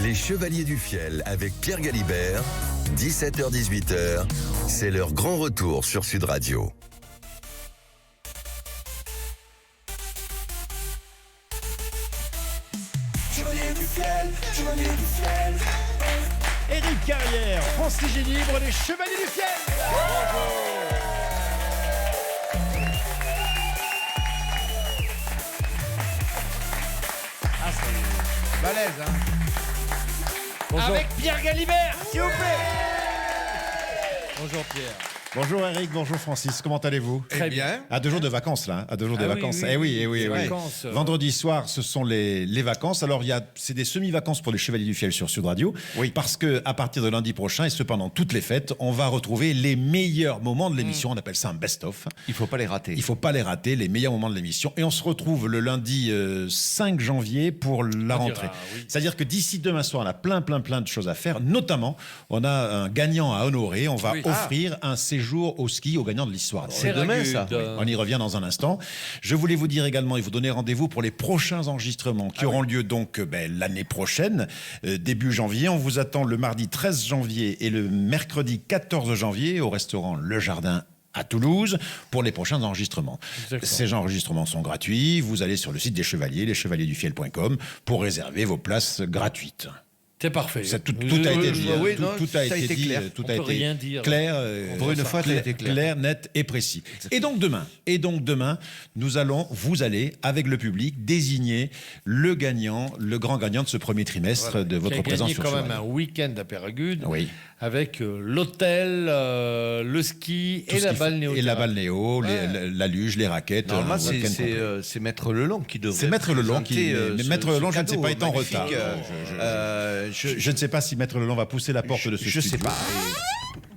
Les Chevaliers du Fiel avec Pierre Galibert, 17h-18h, c'est leur grand retour sur Sud Radio. Chevalier du Fiel, Chevalier du Fiel. Éric Carrière, Francis Gélibre, les Chevaliers du Fiel. Ah, c'est balèze, hein. Bonjour. Avec Pierre Galibert, s'il vous plaît. Bonjour Pierre. Bonjour Eric, bonjour Francis, comment allez-vous? Très bien. À 2 jours de vacances là, à 2 jours de Ah oui, vacances. oui, Eh oui, oui, eh oui, les eh oui. vacances, Vendredi soir, ce sont les vacances. Alors c'est des semi-vacances pour les Chevaliers du Fiel sur Sud Radio. Oui. Parce que à partir de lundi prochain et cependant toutes les fêtes, on va retrouver les meilleurs moments de l'émission. On appelle ça un best-of. Il faut pas les rater. Il faut pas les rater, les meilleurs moments de l'émission. Et on se retrouve le lundi 5 janvier pour la rentrée. oui. C'est-à-dire que d'ici demain soir, on a plein de choses à faire. Notamment, on a un gagnant à honorer. On va Oui. offrir un séjour au ski au gagnant de l'histoire. C'est demain, ça. On y revient dans un instant. Je voulais vous dire également et vous donner rendez-vous pour les prochains enregistrements qui auront lieu donc l'année prochaine, début janvier. On vous attend le mardi 13 janvier et le mercredi 14 janvier au restaurant Le Jardin à Toulouse pour les prochains enregistrements. D'accord. Ces enregistrements sont gratuits. Vous allez sur le site des Chevaliers, leschevaliersdufiel.com pour réserver vos places gratuites. C'est parfait. Tout a été dit. oui, Tout non, a ça a été été dit. clair. Tout On a peut été rien dire. clair. Pour une fois, ça a été clair. Net et précis. Et donc demain, vous allez, avec le public, désigner le gagnant, le grand gagnant de ce premier trimestre de votre présence sur quand Sud même Radio. un week-end à Péragude. Oui. Avec l'hôtel, le ski Tout et ce la qu'il faut. balnéo. Et la balnéo, Ouais. la luge, les raquettes. Normalement, un week-end complet. c'est Maître Lelon qui devrait. C'est Maître Lelon qui. présenter, Mais ce- Maître ce Lelon, je ne sais cadeau pas, est en magnifique. retard. Je ne sais pas si Maître Lelon va pousser la porte de ce Je studio. sais pas.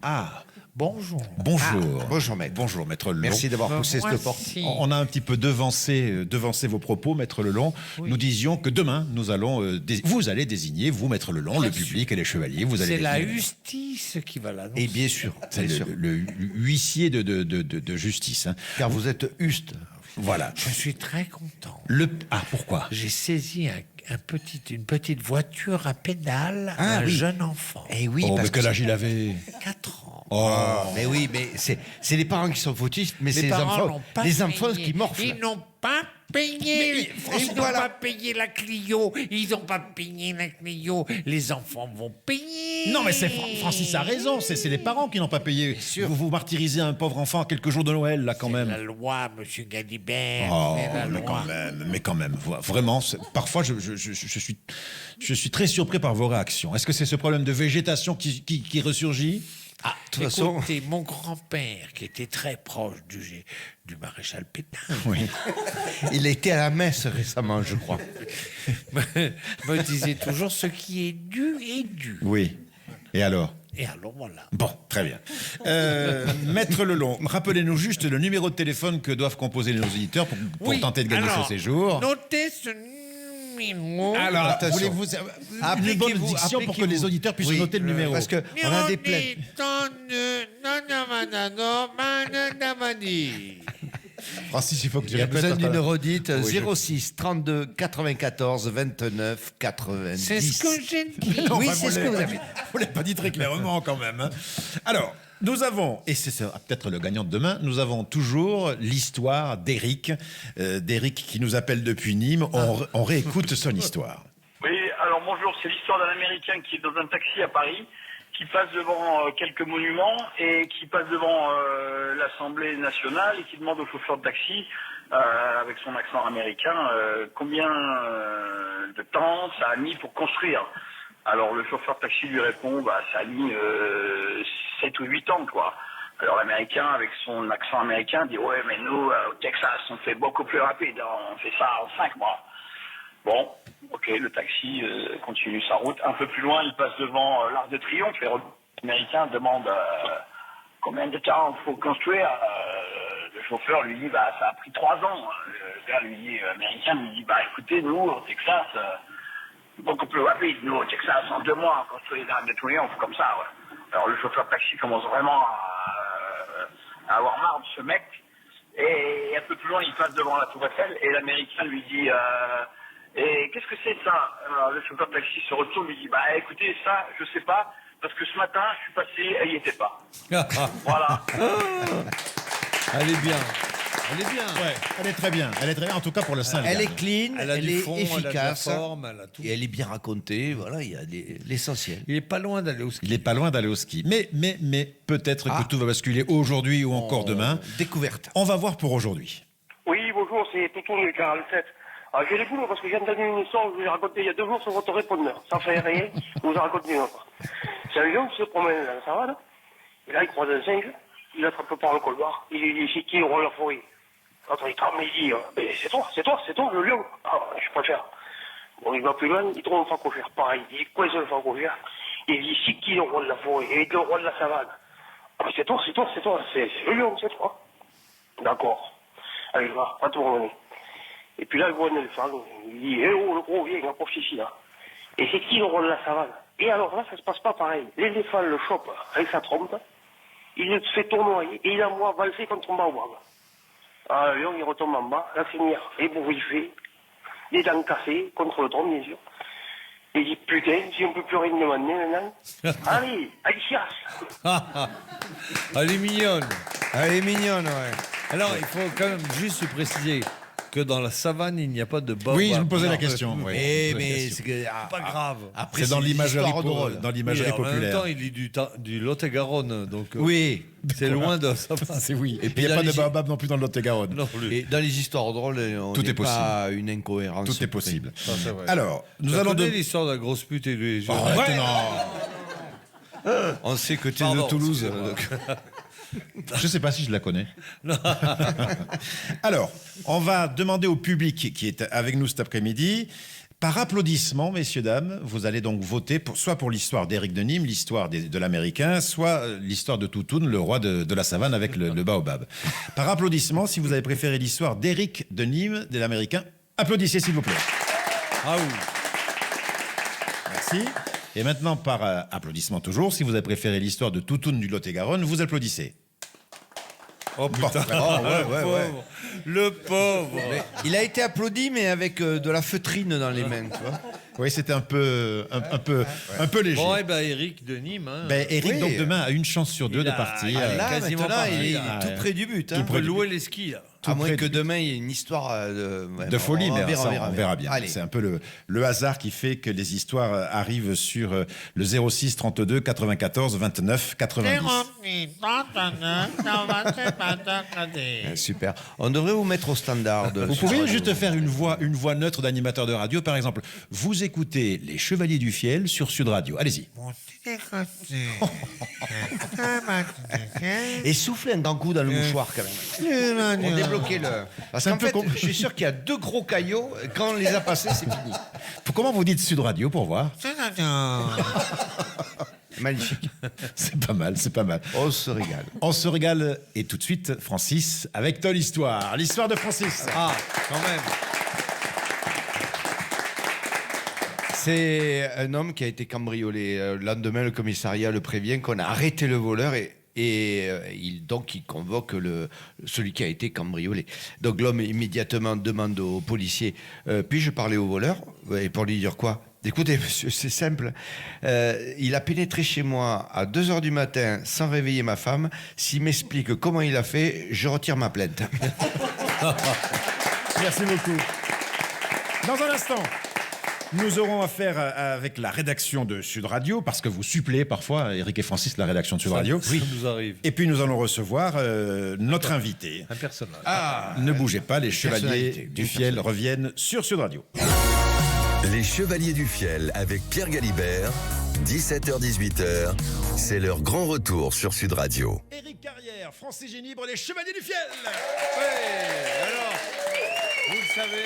Ah, Bonjour. bonjour. Bonjour, Maître. Bonjour, Maître Lelon. Merci d'avoir poussé cette porte. On a un petit peu devancé vos propos, Maître Lelon. Nous disions que demain, vous allez désigner, vous, Maître Lelon, le public et les chevaliers. Vous allez C'est la désigner. justice qui va l'annoncer. Et bien sûr, C'est bien sûr. le huissier de justice. Hein. Car vous êtes juste. Voilà. Je suis très content. Pourquoi? J'ai saisi une petite voiture à pédale à un oui. jeune enfant. Eh oui, Oh, mais parce quel que âge il avait? 4 ans. Oh, mais oui, mais c'est les parents qui sont fautifs, mais c'est Les les parents enfants, n'ont pas les enfants payé. qui morflent. Ils n'ont pas payé. Ils n'ont voilà. pas payé la Clio. Ils n'ont pas payé la Clio. Les enfants vont payer. non, mais Francis a raison, c'est les parents qui n'ont pas payé. Vous martyrisez un pauvre enfant à quelques jours de Noël, là, quand C'est même. la loi, monsieur Galibert. Oh, c'est la mais loi. quand même, vraiment, parfois je suis très surpris par vos réactions. Est-ce que c'est ce problème de végétation qui ressurgit? Ah, De toute façon- écoutez, mon grand-père, qui était très proche du maréchal Pétain, Oui. Il a été à la messe récemment, je crois. me disait toujours ce qui est dû est dû. Oui. Et alors? Et alors voilà. Bon, très bien. Maître Lelon, rappelez-nous juste le numéro de téléphone que doivent composer nos auditeurs pour Oui, tenter de gagner alors, ce séjour. Notez ce numéro. Alors, attention. voulez-vous une bonne Appliquez-vous, diction pour que les auditeurs puissent Oui, noter le numéro? Parce que on a des plaintes. Francis, il faut que tu Il y a répètes besoin parce que- d'une redite. Oui, je- 06 32 94 29 90. C'est ce que j'ai dit. Non, Oui, enfin, c'est ce que vous avez. Vous l'avez pas dit très clairement quand même. Hein. Alors, nous avons, et c'est ça, peut-être le gagnant de demain, nous avons toujours l'histoire d'Éric. D'Éric qui nous appelle depuis Nîmes. On réécoute son histoire. Oui, alors bonjour, c'est l'histoire d'un Américain qui est dans un taxi à Paris, qui passe devant quelques monuments et qui passe devant l'Assemblée nationale et qui demande au chauffeur de taxi, avec son accent américain, combien de temps ça a mis pour construire. Alors le chauffeur de taxi lui répond, ça a mis 7 ou 8 ans, quoi. Alors l'Américain, avec son accent américain, dit, ouais, mais nous, au Texas, on fait beaucoup plus rapide, on fait ça en 5 mois. Bon, ok, le taxi continue sa route. Un peu plus loin, il passe devant l'Arc de Triomphe et l'Américain demande combien de temps il faut construire. Le chauffeur lui dit, ça a pris 3 ans. Le gars lui dit, Américain lui dit, écoutez, nous, au Texas, beaucoup plus rapide. Nous, au Texas, en 2 mois, on construit l'Arc de Triomphe comme ça. Ouais. Alors le chauffeur de taxi commence vraiment à avoir marre de ce mec. Et un peu plus loin, il passe devant la Tour Eiffel et l'Américain lui dit Et qu'est-ce que c'est ça? Alors, le chauffeur de taxi se retourne, lui dit, bah écoutez, ça, je sais pas, parce que ce matin, je suis passé, elle y était pas. Voilà. Elle est bien. Elle est bien. Ouais, elle est très bien. Elle est très bien, en tout cas pour le Saint. Elle est clean, Elle a elle du est fond, elle a de la efficace. forme, elle a tout. Et elle est bien racontée. Voilà, il y a l'essentiel. Il est pas loin d'aller au ski. Il est pas loin d'aller au ski. Mais peut-être que tout va basculer aujourd'hui ou encore demain. Découverte. On va voir pour aujourd'hui. Oui, bonjour, c'est Toutoun du 47. Alors, j'ai les boules parce que j'ai entendu une histoire que je vous ai racontée il y a 2 jours sur votre répondeur. Ça fait rien, je vous ai raconté une autre. C'est un lion qui se promène dans la savane, et là il croise un singe, il l'attrape par le colbar, il lui dit c'est qui le roi de la forêt? L'autre il tremble, il dit c'est toi, le lion. Ah, je préfère. Bon, il va plus loin, il trouve un facochère, pareil, il coince le facochère, il dit c'est qui le roi de la forêt? Et le roi de la savane. Ah, mais c'est toi, c'est le lion, c'est toi. D'accord. Allez, va te promener. Et puis là, il voit un éléphant, il dit, oh, le gros, viens, approche ici, là. Et c'est qui le roi de la savane? Et alors là, ça se passe pas pareil. L'éléphant le chope avec sa trompe, il le fait tournoyer, et il envoie valser contre un baobab. Ah, le lion, il retombe en bas, la crinière ébouriffée, les dents cassées, contre le tronc, bien sûr. Il dit, putain, si on peut plus rien demander maintenant. Allez, Alicia. Elle est mignonne. Elle est mignonne, ouais. Alors, il faut quand même juste se préciser que dans la savane, il n'y a pas de baobab. Oui, je me posais la Non, question. oui. Eh, Je me posais la mais question. c'est que, Pas grave. Après, C'est dans l'imagerie l'histoire drôle. dans Oui, l'imagerie alors, en même populaire. temps, il est du Lot-et-Garonne, donc Oui. c'est loin de ça. C'est oui. Et Et puis il n'y a dans pas de les- baobab non plus dans le Lot-et-Garonne. Non plus. Et dans les histoires drôles, on Tout n'est est possible. pas une incohérence. Tout est possible. Ça, c'est vrai. Alors, nous Tu allons connais de... l'histoire de la grosse pute et du... Arrête, non. On sait que tu es Pardon, de Toulouse. excusez-moi. donc. Je ne sais pas si je la connais. Alors, on va demander au public qui est avec nous cet après-midi, par applaudissement, messieurs, dames, vous allez donc voter soit pour l'histoire d'Éric de Nîmes, l'histoire de l'Américain, soit l'histoire de Toutoun, le roi de la savane avec le baobab. Par applaudissement, si vous avez préféré l'histoire d'Éric de Nîmes, de l'Américain, applaudissez s'il vous plaît. Ah oui. Merci. Et maintenant, par applaudissement toujours, si vous avez préféré l'histoire de Toutoun du Lot-et-Garonne, vous applaudissez. Oh putain. ouais, ouais. Le pauvre. Il a été applaudi, mais avec de la feutrine dans les mains, tu vois. Oui, c'était un peu léger. Bon, eh ben, Eric de Nîmes. Hein. Ben, Eric, Oui. donc demain, a une chance sur deux Il de a- partir. il a- Là, quasiment maintenant, pareil, il est là. tout près du but. On Hein. peut louer les skis, là. À moins près que du- demain, il y ait une histoire de folie, mais ça, on verra bien. Allez. C'est un peu le hasard qui fait que les histoires arrivent sur le 06 32 94 29 90. Super. On devrait vous mettre au standard. Vous pouvez juste faire une voix neutre d'animateur de radio, par exemple. Vous écoutez Les Chevaliers du Fiel sur Sud Radio. Allez-y. Et soufflez un grand coup dans le mouchoir, quand même. Pour débloquer le. Parce C'est un qu'en peu fait, com- je suis sûr qu'il y a 2 gros caillots. Quand on les a passés, c'est fini. Comment vous dites Sud Radio pour voir? Magnifique. C'est pas mal, c'est pas mal. On se régale. On se régale et tout de suite, Francis, avec ton histoire. L'histoire de Francis. Ah, quand même. C'est un homme qui a été cambriolé. Le lendemain, le commissariat le prévient qu'on a arrêté le voleur et il convoque celui qui a été cambriolé. Donc l'homme immédiatement demande au policier puis-je parler au voleur? Et pour lui dire quoi? Écoutez, monsieur, c'est simple. Il a pénétré chez moi à 2h du matin sans réveiller ma femme. S'il m'explique comment il a fait, je retire ma plainte. Merci beaucoup. Dans un instant, nous aurons affaire avec la rédaction de Sud Radio, parce que vous suppléez parfois, Eric et Francis, la rédaction de Sud Radio. Ça nous arrive. Et puis nous allons recevoir notre invité. Un personnage. Ne bougez pas, les Chevaliers personnalité, du une Fiel reviennent sur Sud Radio. Les Chevaliers du Fiel avec Pierre Galibert, 17h-18h, c'est leur grand retour sur Sud Radio. Éric Carrière, Francis Génibre, les Chevaliers du Fiel. Alors, vous le savez,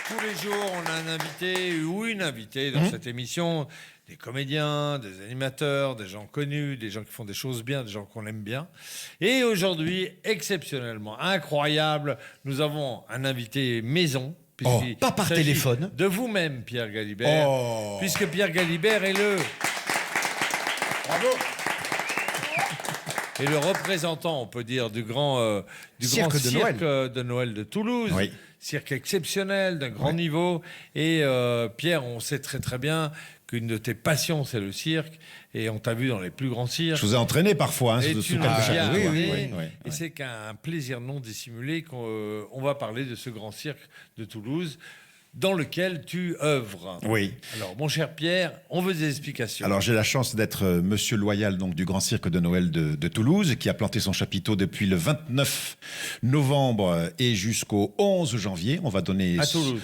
tous les jours, on a un invité ou une invitée dans cette émission. Des comédiens, des animateurs, des gens connus, des gens qui font des choses bien, des gens qu'on aime bien. Et aujourd'hui, exceptionnellement, incroyable, nous avons un invité maison. puisqu'il pas par s'agit téléphone. De vous-même, Pierre Galibert. Oh. Puisque Pierre Galibert est le... Bravo. et le représentant, on peut dire, du grand Cirque de cirque de Noël de Toulouse. Oui. Cirque exceptionnel, d'un grand niveau. Et Pierre, on sait très très bien qu'une de tes passions, c'est le cirque. Et on t'a vu dans les plus grands cirques. Je vous ai entraîné parfois, hein, Et sous tu quelques nous as chapiteaux. amené, Oui. et c'est qu'un plaisir non dissimulé qu'on va parler de ce grand cirque de Toulouse dans lequel tu œuvres. Oui. Alors, mon cher Pierre, on veut des explications. Alors j'ai la chance d'être monsieur loyal donc du Grand Cirque de Noël de Toulouse, qui a planté son chapiteau depuis le 29 novembre et jusqu'au 11 janvier. On va donner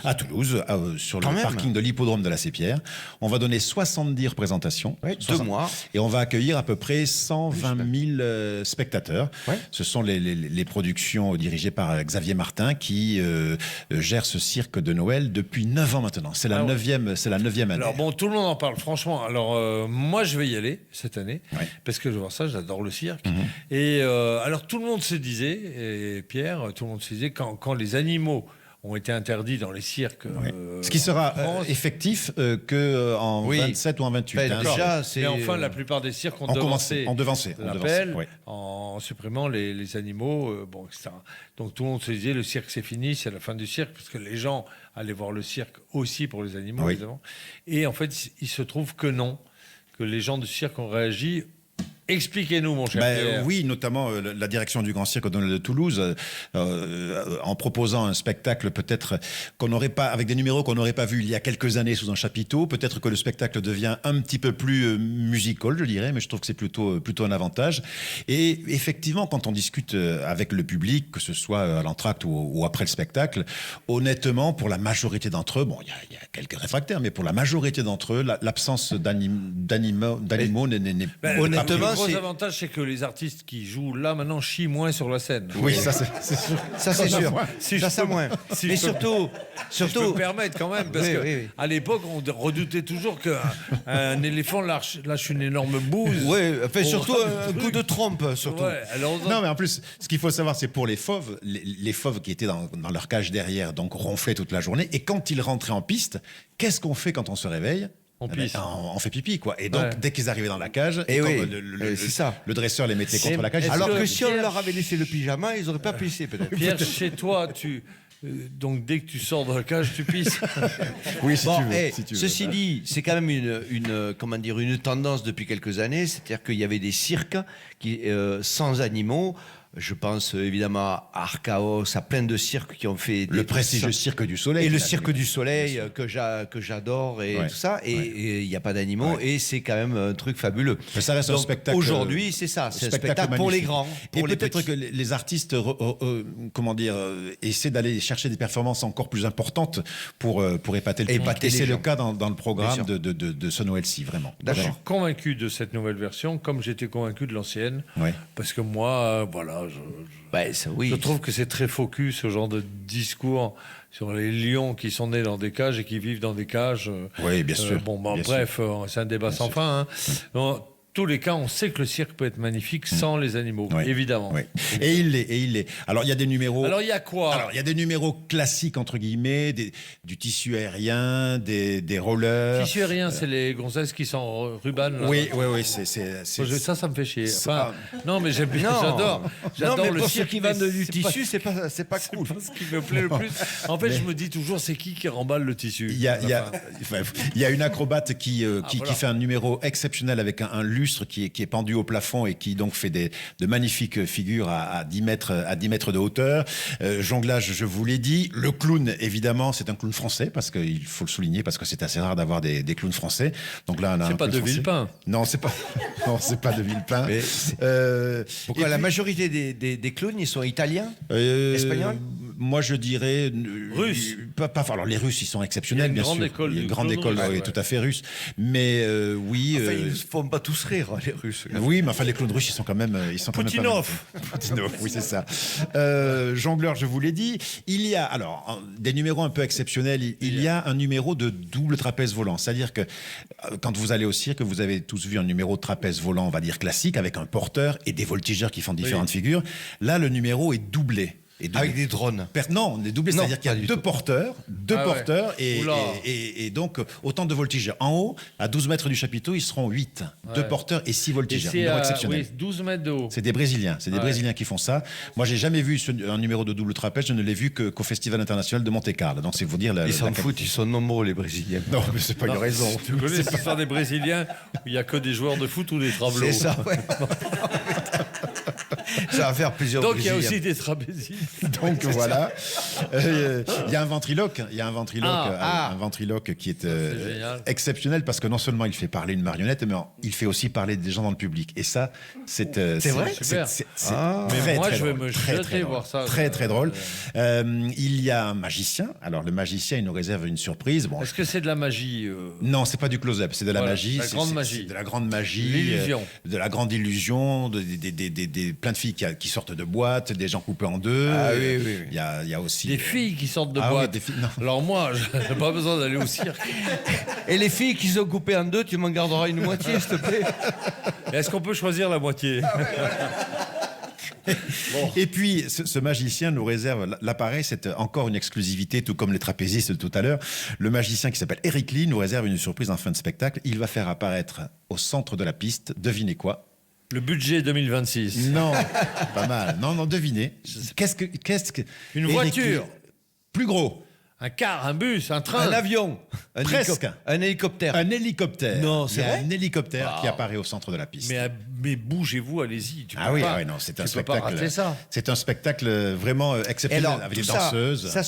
À Toulouse. Sur Quand le même. parking de l'hippodrome de la Sépierre. On va donner 70 représentations, Ouais, 2 mois. et on va accueillir à peu près 120 000 spectateurs. Ouais. Ce sont les productions dirigées par Xavier Martin qui gère ce cirque de Noël depuis 9 ans maintenant. C'est la Ah ouais. 9e année. Alors bon, tout le monde en parle, franchement. Alors moi, je vais y aller cette année, Ouais. parce que je vois ça, j'adore le cirque. Et alors tout le monde se disait, et Pierre, tout le monde se disait, quand les animaux ont été interdits dans les cirques... Ce qui sera en France, effectif qu'en Oui. 27 ou en 28. Ben, hein. déjà, c'est. mais enfin, la plupart des cirques ont En devancé devancé. l'appel ouais. en supprimant les animaux, bon, etc. Donc tout le monde se disait, le cirque c'est fini, c'est la fin du cirque, parce que les gens allaient voir le cirque aussi pour les animaux, Oui. évidemment. Et en fait, il se trouve que non, que les gens du cirque ont réagi. Expliquez-nous, mon cher Pierre. Oui, notamment la direction du Grand Cirque de Noël de Toulouse, en proposant un spectacle peut-être qu'on n'aurait pas, avec des numéros qu'on n'aurait pas vus il y a quelques années sous un chapiteau. Peut-être que le spectacle devient un petit peu plus musical, je dirais, mais je trouve que c'est plutôt un avantage. Et effectivement, quand on discute avec le public, que ce soit à l'entracte ou après le spectacle, honnêtement, pour la majorité d'entre eux, bon, il y a quelques réfractaires, mais pour la majorité d'entre eux, l'absence d'animaux n'est Ben, honnêtement, le gros c'est- avantage, c'est que les artistes qui jouent là maintenant chient moins sur la scène. Oui, ça c'est sûr. Ça, c'est sûr. Si ça, je ça peux- moins. si Mais je peux- surtout, Je peux me permettre quand même, parce Oui, que oui, oui. à l'époque, on redoutait toujours qu'un éléphant lâche une énorme bouse. ouais, enfin, Pour- surtout un coup de trompe, surtout. Ouais, alors, Non, mais en plus, ce qu'il faut savoir, c'est pour les fauves, les fauves qui étaient dans leur cage derrière, donc ronflaient toute la journée. Et quand ils rentraient en piste, qu'est-ce qu'on fait quand on se réveille? On Eh ben, pisse. on fait pipi, quoi. Et donc, Ouais. dès qu'ils arrivaient dans la cage, Eh comme oui, le c'est ça. le dresseur les mettait contre la cage. est-ce Alors que que si on Pierre- leur avait laissé le pyjama, ils n'auraient pas pissé, peut-être. Pierre, chez toi, donc dès que tu sors de la cage, tu pisses. oui, si Bon, tu veux. eh, si tu veux. ceci dit, c'est quand même comment dire, une tendance depuis quelques années, c'est-à-dire qu'il y avait des cirques qui, sans animaux. Je pense évidemment à Archaos, à plein de cirques qui ont fait Le prestigieux Cirque du Soleil. et le qui a- Cirque du Soleil que j'adore et Ouais. tout ça. Et il n'y a pas d'animaux et c'est quand même un truc fabuleux. Mais ça reste un Donc, spectacle. Aujourd'hui, c'est ça, c'est un spectacle pour les magnifique. grands. Et Pour les peut-être petits. que les artistes, essaient d'aller chercher des performances encore plus importantes pour épater le public. Épater Et les c'est le gens. cas dans le programme Bien sûr. de ce Noël-ci, vraiment. Je suis convaincu de cette nouvelle version, comme j'étais convaincu de l'ancienne. Ouais. Parce que moi, voilà, Ouais, ça, oui. je trouve que c'est très focus, ce genre de discours sur les lions qui sont nés dans des cages et qui vivent dans des cages. Oui, bien sûr. Bon, bah, Bien bref, c'est un débat sans sûr. fin. Hein. Dans tous les cas, on sait que le cirque peut être magnifique sans les animaux, Oui. évidemment. Oui. Et il l'est. Alors, il y a des numéros. Alors, il y a quoi Alors, il y a des numéros classiques, entre guillemets, du tissu aérien, des rollers. Tissu aérien, c'est les gonzesses qui sont rubanes. là. Oui, c'est. Ça me fait chier. Enfin, Ça- non, mais j'aime bien, Non. j'adore. Non, J'adore mais le pour cirque. ceux qui mais vendent du c'est tissu, c'est pas cool. pas ce qui me plaît le plus. En fait, je me dis toujours, c'est qui remballe le tissu Il y a une acrobate qui voilà. fait un numéro exceptionnel avec un lustre qui est pendu au plafond et qui donc fait de magnifiques figures à 10 mètres de hauteur. Jonglage, je vous l'ai dit. Le clown, évidemment, c'est un clown français parce qu'il faut le souligner parce que c'est assez rare d'avoir des clowns français. Donc là, on a C'est un pas clown de français. Villepin. Non, c'est pas. Non, c'est pas de Villepin. Mais Pourquoi et la puis, majorité des clowns, ils sont italiens Espagnol Moi, je dirais Russe. Alors les Russes, ils sont exceptionnels, Il y a une bien grande sûr. école Il y a une du grande clown école, russe, oui, ouais. tout à fait russe. Mais oui. Enfin, ils ne font pas tous rire, les Russes. Oui, mais enfin, les clowns russes, ils sont quand même. Poutinov. Poutinov, oui, c'est ça. Jongleur, je vous l'ai dit. Il y a, alors, des numéros un peu exceptionnels. Il y a un numéro de double trapèze volant. C'est-à-dire que quand vous allez au cirque, vous avez tous vu un numéro de trapèze volant, on va dire classique, avec un porteur et des voltigeurs qui font différentes figures. Là, le numéro est doublé. est doublé. Avec des drones. Non, on est doublé, Non, c'est-à-dire qu'il y pas a du deux tout. porteurs, Ah ouais. Oula. et donc autant de voltigeurs. En haut, à 12 mètres du chapiteau, ils seront 8. Deux porteurs et 6 Et voltigeurs. c'est Numéro à exceptionnel. 12 mètres de haut. C'est des Brésiliens, c'est des Ouais. Brésiliens qui font ça. Moi, j'ai jamais vu un numéro de double trapèze, je ne l'ai vu qu'au Festival international de Monte-Carlo. Donc c'est vous dire Ils s'en foutent, ils sont nombreux, les Brésiliens. Non, mais c'est pas une raison. Tu connais l'histoire des Brésiliens où il n'y a que des joueurs de foot ou des trablots. C'est ça, ouais. Ça va faire plaisir aux Donc il y a Brésiliens. aussi des trapézistes. Donc voilà. Il y a un ventriloque. Il y a un ventriloque, Ah. un ventriloque qui est c'est génial. exceptionnel parce que non seulement il fait parler une marionnette, mais il fait aussi parler des gens dans le public. Et ça, c'est vrai Super. C'est Mais très, moi, très je vais drôle. me Très, jeter très drôle. voir ça. Très très drôle. Il y a un magicien. Alors le magicien, il nous réserve une surprise. Bon, Est-ce que c'est de la magie non, c'est pas du close-up, c'est de la Voilà, magie. la grande c'est magie. de la grande magie. L'illusion. De la grande illusion, plein de filles qui sortent de boîtes, des gens coupés en deux. Ah oui, oui, oui. Il y a aussi. Des filles qui sortent de Ah oui, boîte. des filles, non. Alors moi, je n'ai pas besoin d'aller au cirque. Et les filles qui sont coupées en deux, tu m'en garderas une moitié, s'il te plaît. Est-ce qu'on peut choisir la moitié? Et puis, ce magicien nous réserve l'appareil, c'est encore une exclusivité, tout comme les trapézistes de tout à l'heure. Le magicien qui s'appelle Eric Lee nous réserve une surprise en fin de spectacle. Il va faire apparaître au centre de la piste, devinez quoi? Le budget 2026. Non, pas mal. Non, devinez. Qu'est-ce que Une Eric voiture. Lee- Plus gros. Un car, un bus, un train. Un avion. Presque. Un hélicoptère. Un hélicoptère. Non, Il c'est y a vrai un hélicoptère qui apparaît au centre de la piste. Mais bougez-vous, allez-y. Tu Ah peux oui, pas, ah oui, non, c'est un tu peux pas spectacle. rater ça. C'est un spectacle vraiment Et exceptionnel alors, avec tout des ça, danseuses. ça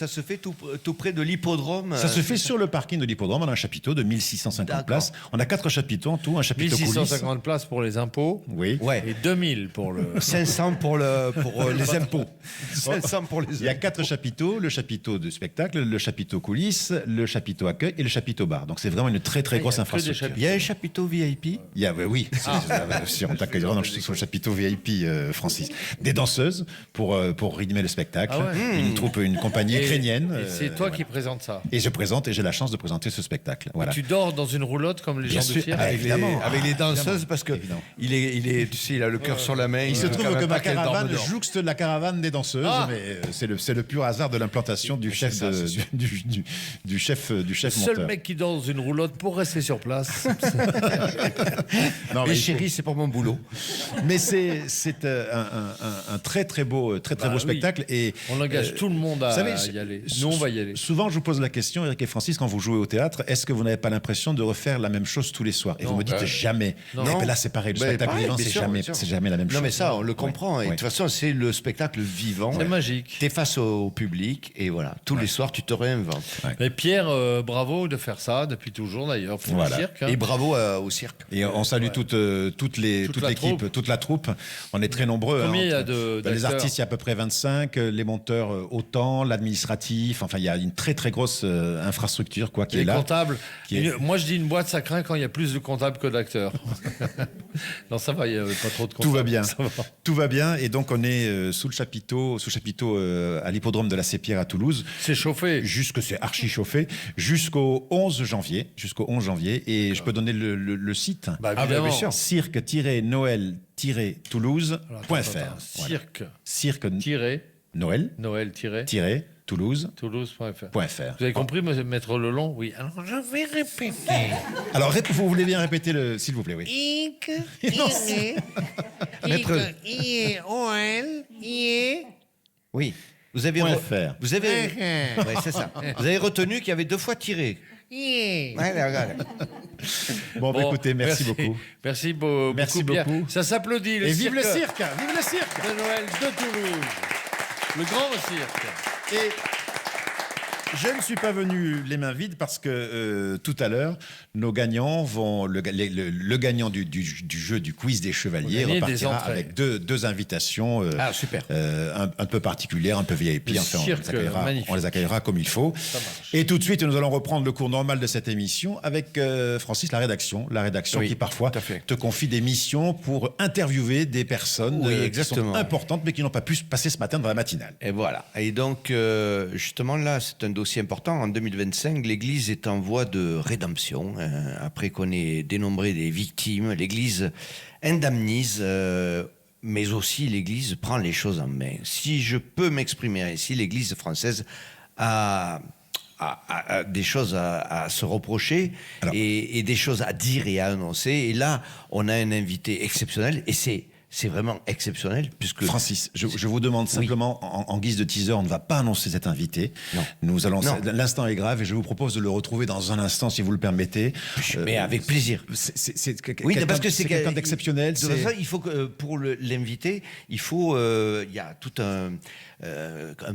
se fait tout près de l'hippodrome. Ça se fait sur le parking de l'hippodrome. On a un chapiteau de 1650 D'accord. places. On a 4 chapiteaux en tout. Un chapiteau coulisses. 1650 places pour les impôts. Oui. Ouais. Et 2000 pour le. 500 pour les impôts. 500 pour les Il y a impôts. 4 chapiteaux, le chapiteau de spectacle, le chapiteau coulisses, le chapiteau accueil et le chapiteau bar. Donc c'est vraiment une très très Ah, il y a grosse que des infrastructure. chapiteaux. Il y a un chapiteau VIP. Il y a, oui, on t'accueillera sur le chapiteau VIP, Francis. Des danseuses pour rythmer le spectacle. Ah ouais. Une compagnie ukrainienne. Et c'est toi voilà. qui présente ça. Et je présente et j'ai la chance de présenter ce spectacle. Voilà. Tu dors dans une roulotte comme les Bien gens sûr. de cirque. Ah, évidemment. Avec les danseuses, Évidemment. parce que Évidemment. il est, tu sais, il a le cœur sur la main. Il se peut trouve quand que même ma pas qu'elle caravane dorme dehors. jouxte la caravane des danseuses, Ah. mais c'est le pur hasard de l'implantation du chef, du chef Le seul monteur. mec qui dort dans une roulotte pour rester sur place. Non, Mais mais, chérie, c'est pour mon boulot. mais c'est un très très beau Bah oui. spectacle et On engage tout le monde à vous savez, y aller. Nous, on va y aller. Souvent, je vous pose la question, Eric et Francis, quand vous jouez au théâtre, est-ce que vous n'avez pas l'impression de refaire la même chose tous les soirs? Et Non, vous me dites ouais. jamais. Non. Eh ben là, c'est pareil. Le Ben, spectacle pareil, vivant, bien c'est sûr, jamais, bien sûr. c'est jamais la même chose. Non, mais ça, on le comprend. Et de Ouais. toute façon, c'est le spectacle vivant. C'est magique. T'es face au public et voilà, tous les soirs, tu te réinventes. Mais Pierre, bravo de faire ça depuis toujours d'ailleurs pour Voilà. le cirque. hein. Et bravo au cirque. Et on salue toute la l'équipe, troupe. toute la troupe. On est très nombreux. Combien il y a entre- de- les d'acteurs artistes, il y a à peu près 25, les monteurs autant, l'administratif. Enfin, il y a une très très grosse infrastructure quoi qui Les est là. comptables. Qui est- Moi, je dis une boîte, ça craint quand il y a plus de comptables que d'acteurs. Non, ça va, il n'y a pas trop de comptables. Tout va bien. Ça va. Tout va bien. Et donc, on est sous le chapiteau à l'hippodrome de la Sépierre à Toulouse. C'est chauffé. C'est archi chauffé jusqu'au 11 janvier. Et je peux donner le site. Bah, évidemment. bien sûr. cirque-noël-toulouse.fr. Alors, attends, Cirque. Cirque-noël-toulouse.fr. Noël-toulouse.fr. Vous avez compris, maître Lelon? Oui. Alors, je vais répéter. Alors, vous voulez bien répéter s'il vous plaît, oui. Ic, Non, Ic, Maître- Ic, O-L, I, Oui. Vous avez, Point .fr. vous avez, ouais, c'est ça. Vous avez retenu qu'il y avait 2 fois tiré. I. Ouais, regarde. Bon, bah, écoutez, merci beaucoup. Merci Merci Pierre. beaucoup. Ça s'applaudit. Et vive le cirque! Vive le cirque! de Noël de Toulouse. Le grand cirque. Et je ne suis pas venu les mains vides parce que tout à l'heure, nos gagnants vont. Le gagnant du jeu du quiz des chevaliers Vont gagner des repartira entrées. avec deux invitations Ah, super. un peu particulières, un peu VIP. Le Enfin, cirque magnifique. on les accueillera comme il faut. marche. Et tout de suite, nous allons reprendre le cours normal de cette émission avec Francis, la rédaction. La rédaction Oui, qui parfois tout à fait. te confie des missions pour interviewer des personnes Oui, qui sont exactement. importantes mais qui n'ont pas pu se passer ce matin dans la matinale. Et voilà. Et donc, justement, là, c'est un dossier important. En 2025, l'Église est en voie de rédemption. Après qu'on ait dénombré des victimes, l'Église indemnise mais aussi l'Église prend les choses en main. Si je peux m'exprimer ainsi, l'Église française a des choses à se reprocher et des choses à dire et à annoncer. Et là, on a un invité exceptionnel et c'est vraiment exceptionnel puisque... Francis, je vous demande simplement, en guise de teaser, on ne va pas annoncer cet invité. Non. L'instant est grave et je vous propose de le retrouver dans un instant, si vous le permettez. Mais avec plaisir. C'est parce que c'est quelqu'un d'exceptionnel. De toute façon, il faut que pour l'inviter, il faut, il y a tout un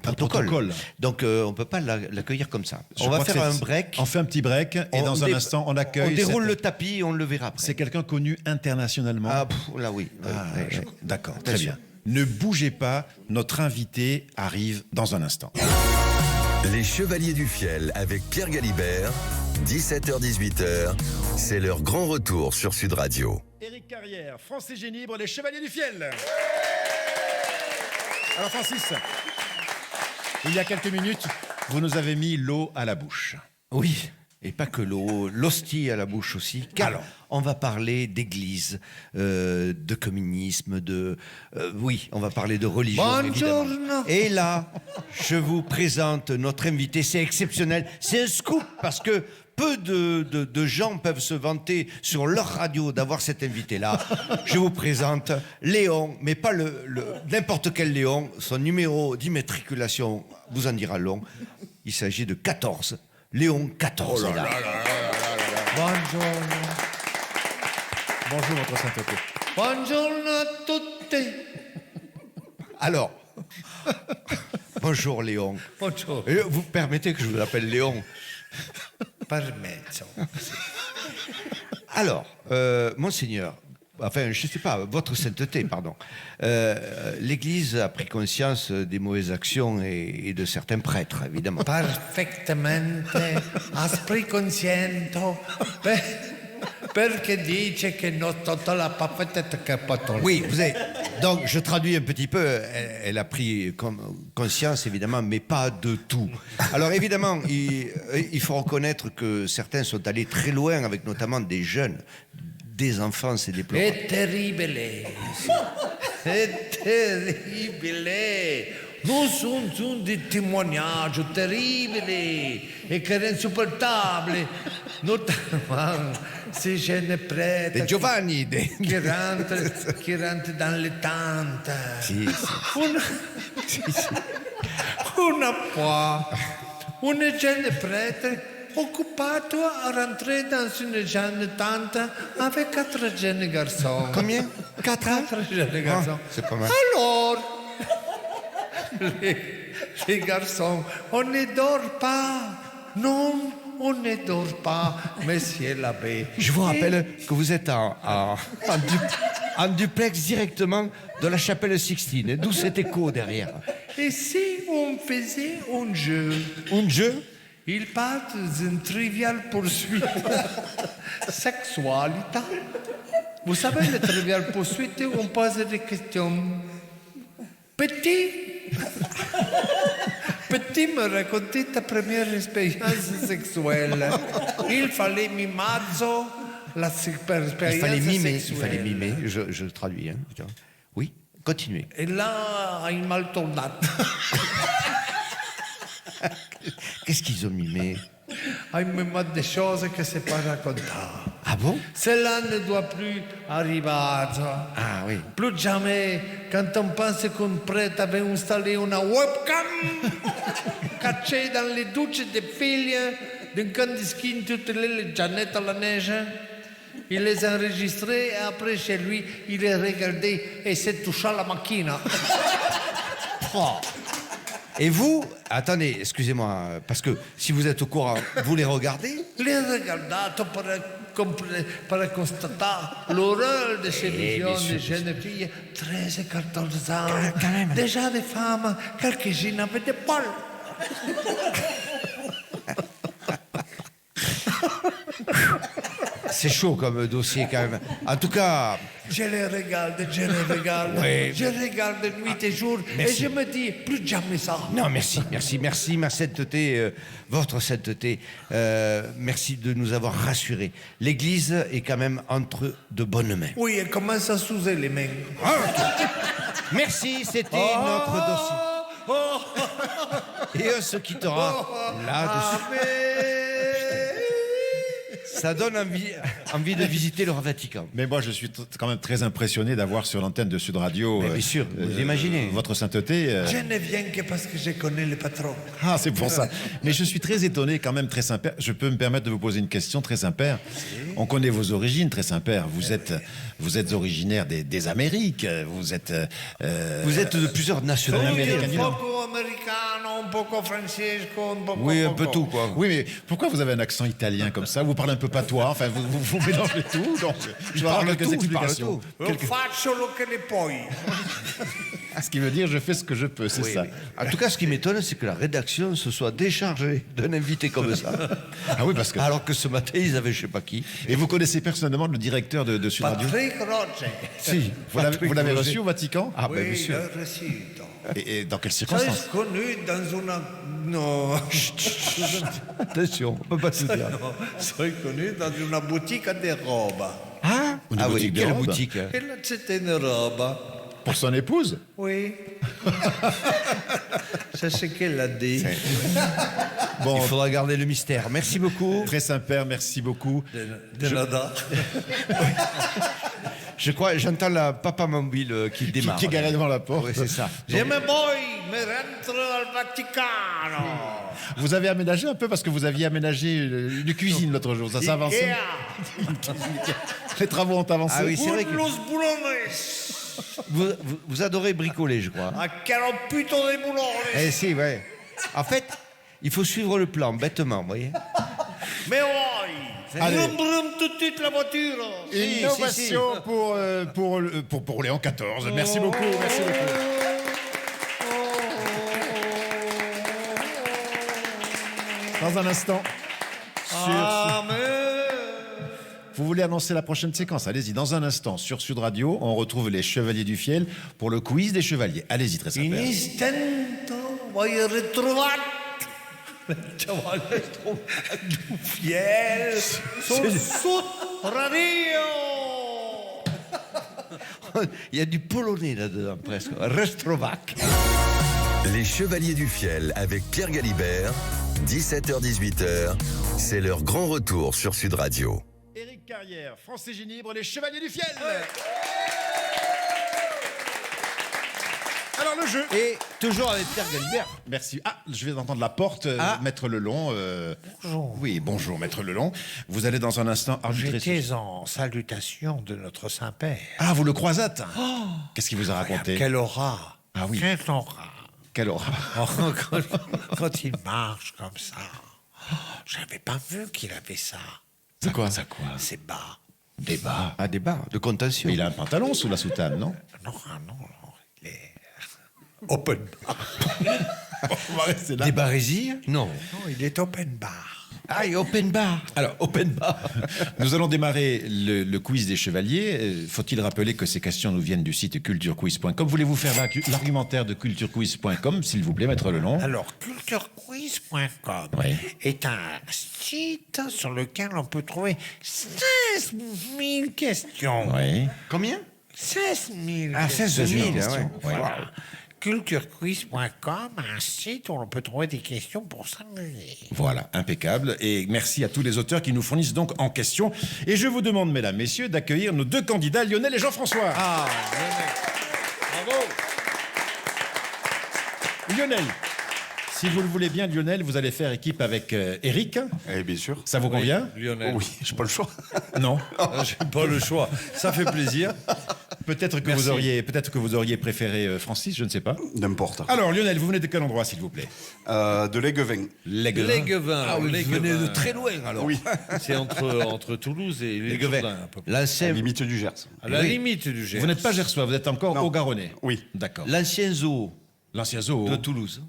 protocole. Donc on ne peut pas l'accueillir comme ça. On va faire un break. On fait un petit break et dans un instant, on accueille. On déroule le tapis et on le verra après. C'est quelqu'un connu internationalement. Là oui. D'accord, très bien. Ne bougez pas, notre invité arrive dans un instant. Les Chevaliers du Fiel avec Pierre Galibert, 17h-18h, c'est leur grand retour sur Sud Radio. Éric Carrière, France et Génibre, les Chevaliers du Fiel. Alors Francis, il y a quelques minutes, vous nous avez mis l'eau à la bouche. Oui, et pas que l'eau, l'hostie à la bouche aussi. Car alors, on va parler d'église, de communisme, oui, on va parler de religion, évidemment. Et là, je vous présente notre invité, c'est exceptionnel, c'est un scoop, parce que peu de gens peuvent se vanter sur leur radio d'avoir cet invité-là. Je vous présente Léon, mais pas n'importe quel Léon. Son numéro d'immatriculation vous en dira long. Il s'agit de 14. Léon 14. Oh là là là là là là. Bonjour. Bonjour, votre sainteté. Buongiorno a tutti. Alors, bonjour Léon. Bonjour. Et vous permettez que je vous appelle Léon? Permesso. Alors, monseigneur, enfin, je ne sais pas, votre sainteté, pardon. L'Église a pris conscience des mauvaises actions et de certains prêtres, évidemment. Perfettamente. Has pris consciento. Perché dice che non tutta la papetta che potolo. Oui, vous avez... Donc, je traduis un petit peu. Elle a pris conscience, évidemment, mais pas de tout. Alors, évidemment, il faut reconnaître que certains sont allés très loin, avec notamment des jeunes, des enfants, c'est déplorable. È terribile. È terribile. Nous sommes des témoignages terribles et qui est insupportable. Notamment ces jeunes prêtres De Giovanni. qui rentrent dans les tentes. Si. Una fois, un jeune prêtre occupato a rentrer dans une jeune tente avec 4 jeunes garçons. Combien? 4 jeunes garçons. C'est pas mal. Alors, les garçons, on ne dort pas. Non, on ne dort pas, monsieur l'abbé. Je vous rappelle que vous êtes en duplex directement de la chapelle Sixtine, d'où cet écho derrière. Et si on faisait un jeu? Un jeu? Ils partent d'une triviale poursuite. Sexualité. Vous savez, la triviale poursuite, on pose des questions. Petit, me raconter ta première expérience sexuelle. Il fallait mimazzo la expérience sexuelle. Il fallait mimer, je traduis. Hein. Oui, continuez. Et là, il m'a tourné. Qu'est-ce qu'ils ont mimé? Il me met des choses que c'est pas racontable. Ah bon? Cela ne doit plus arriver. Ah oui. Plus jamais, quand on pense qu'un prêtre avait installé une webcam cachée dans les douches des filles d'un clandestin toutes les Jeannette à la neige, il les enregistrait et après chez lui, il les regardait et s'est touché à la machine. Oh. Et vous, attendez, excusez-moi, parce que si vous êtes au courant, vous les regardez? Les regardato per constater l'horreur de ces visions de jeunes filles, 13 et 14 ans, déjà des femmes, quelques-unes avec des poils. C'est chaud comme dossier quand même. En tout cas, Je les regarde, je les regarde. Je regarde nuit et jour. Et je me dis, plus jamais ça. Non, merci, ma sainteté, votre sainteté. Merci de nous avoir rassurés. L'Église est quand même entre de bonnes mains. Oui, elle commence à s'user les mains. Merci, c'était notre dossier. Et on se quittera là-dessus. Ça donne envie de visiter le Vatican. Mais moi, je suis quand même très impressionné d'avoir sur l'antenne de Sud Radio. Mais bien sûr, vous imaginez. Votre sainteté. Je ne viens que parce que je connais le patron. Ah, c'est pour ça. Mais je suis très étonné, quand même, très Saint-Père. Je peux me permettre de vous poser une question, très Saint-Père. On connaît vos origines, très Saint-Père. Vous êtes originaire des Amériques. Vous êtes de plusieurs nationalités. Un poco americano, un poco francesco, un poco... Oui, un peu tout, quoi. Oui, mais pourquoi vous avez un accent italien comme ça? Vous parlez un peu patois, enfin, vous mélangez tout. Donc, je vais avoir quelques explications. Lo faccio lo che ne puoi. Ce qui veut dire, je fais ce que je peux, c'est ça. Oui. En tout cas, ce qui m'étonne, c'est que la rédaction se soit déchargée d'un invité comme ça. Ah oui, parce que... Alors que ce matin, ils avaient je sais pas qui. Et vous connaissez personnellement le directeur de Sud Radio? Patrick Roger. Si. Vous l'avez reçu au Vatican? Ah, ben, Oui, monsieur. l'ho reçuto. Et dans quelles Très circonstances? connu dans una... No. Attention, on peut pas tout dire. No, sono connu dans una boutique de robe. Ah, Une oui, boutique de quelle robe boutique? Et là, c'était une robe. Pour son épouse? Oui. C'est ce qu'elle a dit. Bon, Il faudra garder le mystère. Merci beaucoup. très Saint-Père, merci beaucoup. De nada. Je crois, j'entends la papa mobile qui démarre. Qui est garé devant la porte. Oui, c'est ça. Je me voy, me rentre al Vaticano. Vous avez aménagé un peu parce que vous aviez aménagé une cuisine l'autre jour. Ça avance. Ikea. Les travaux ont avancé. Ah oui, c'est vrai que Los bulones. vous adorez bricoler, je crois. A caropito de bulones. Eh si, ouais. En fait, il faut suivre le plan, bêtement, vous voyez. Me voy. Allez. Brum brum tout de suite la voiture. Innovation pour Léon XIV. Merci beaucoup. Merci beaucoup. Dans un instant, vous voulez annoncer la prochaine séquence? Allez-y, dans un instant, sur Sud Radio, on retrouve les Chevaliers du Fiel pour le quiz des Chevaliers. Allez-y, très In Saint-Père. istento voglio ritrovare du fiel sul Sud Radio. Il y a du polonais là-dedans, presque. Restrovac. Les Chevaliers du Fiel avec Pierre Galibert, 17h-18h, c'est leur grand retour sur Sud Radio. Éric Carrière, Francis Ginibre, les Chevaliers du Fiel. Alors le jeu. Et toujours avec Pierre Galibert. Merci. Ah, je vais entendre la porte, Maître Lelon. Bonjour. Oui, bonjour, Maître Lelon. Vous allez dans un instant arbitrer. J'étais en salutation de notre Saint-Père. Ah, vous le croisâtes. Qu'est-ce qu'il vous a raconté? Quelle aura. Ah oui. Quelle aura. Quelle aura. Quand il marche comme ça. J'avais pas vu qu'il avait ça. C'est quoi ça quoi? C'est bas. Des bas. Ah, des bars de contention. Mais il a un pantalon sous la soutane, non? Non, non, il est open bar. On va rester là. Des barésies? Non. Non, il est open bar. Ah, et open bar. Alors, open bar. Nous allons démarrer le quiz des chevaliers. Faut-il rappeler que ces questions nous viennent du site culturequiz.com. Voulez-vous faire l'argumentaire de culturequiz.com, s'il vous plaît, Maître Lelon? Alors, culturequiz.com Oui. est un site sur lequel on peut trouver 16 000 questions. Oui. Combien? 16 000 Ah, 16 000, questions. ouais. Voilà. Culturequiz.com, un site où on peut trouver des questions pour s'amuser. Voilà, impeccable. Et merci à tous les auteurs qui nous fournissent donc en question. Et je vous demande, mesdames, messieurs, d'accueillir nos deux candidats, Lionel et Jean-François. Ah, bravo. Lionel, si vous le voulez bien, Lionel, vous allez faire équipe avec Eric. Eh bien sûr. Ça vous convient? Lionel. Oui, j'ai pas le choix. Non. Ah, j'ai pas le choix. Ça fait plaisir. Peut-être que vous auriez préféré Francis, je ne sais pas. N'importe. Alors, Lionel, vous venez de quel endroit, s'il vous plaît? De l'Aiguevin. Léguevin. Ah oui, vous venez de très loin, alors. Oui, C'est entre Toulouse et les Jourdain, à peu près. à la L'ancien, limite du Gers. À la limite du Gers. Vous n'êtes pas gersois, vous êtes encore Non. haut-garonnais. Oui. D'accord. l'ancien zoo L'ancien zoo. de Toulouse.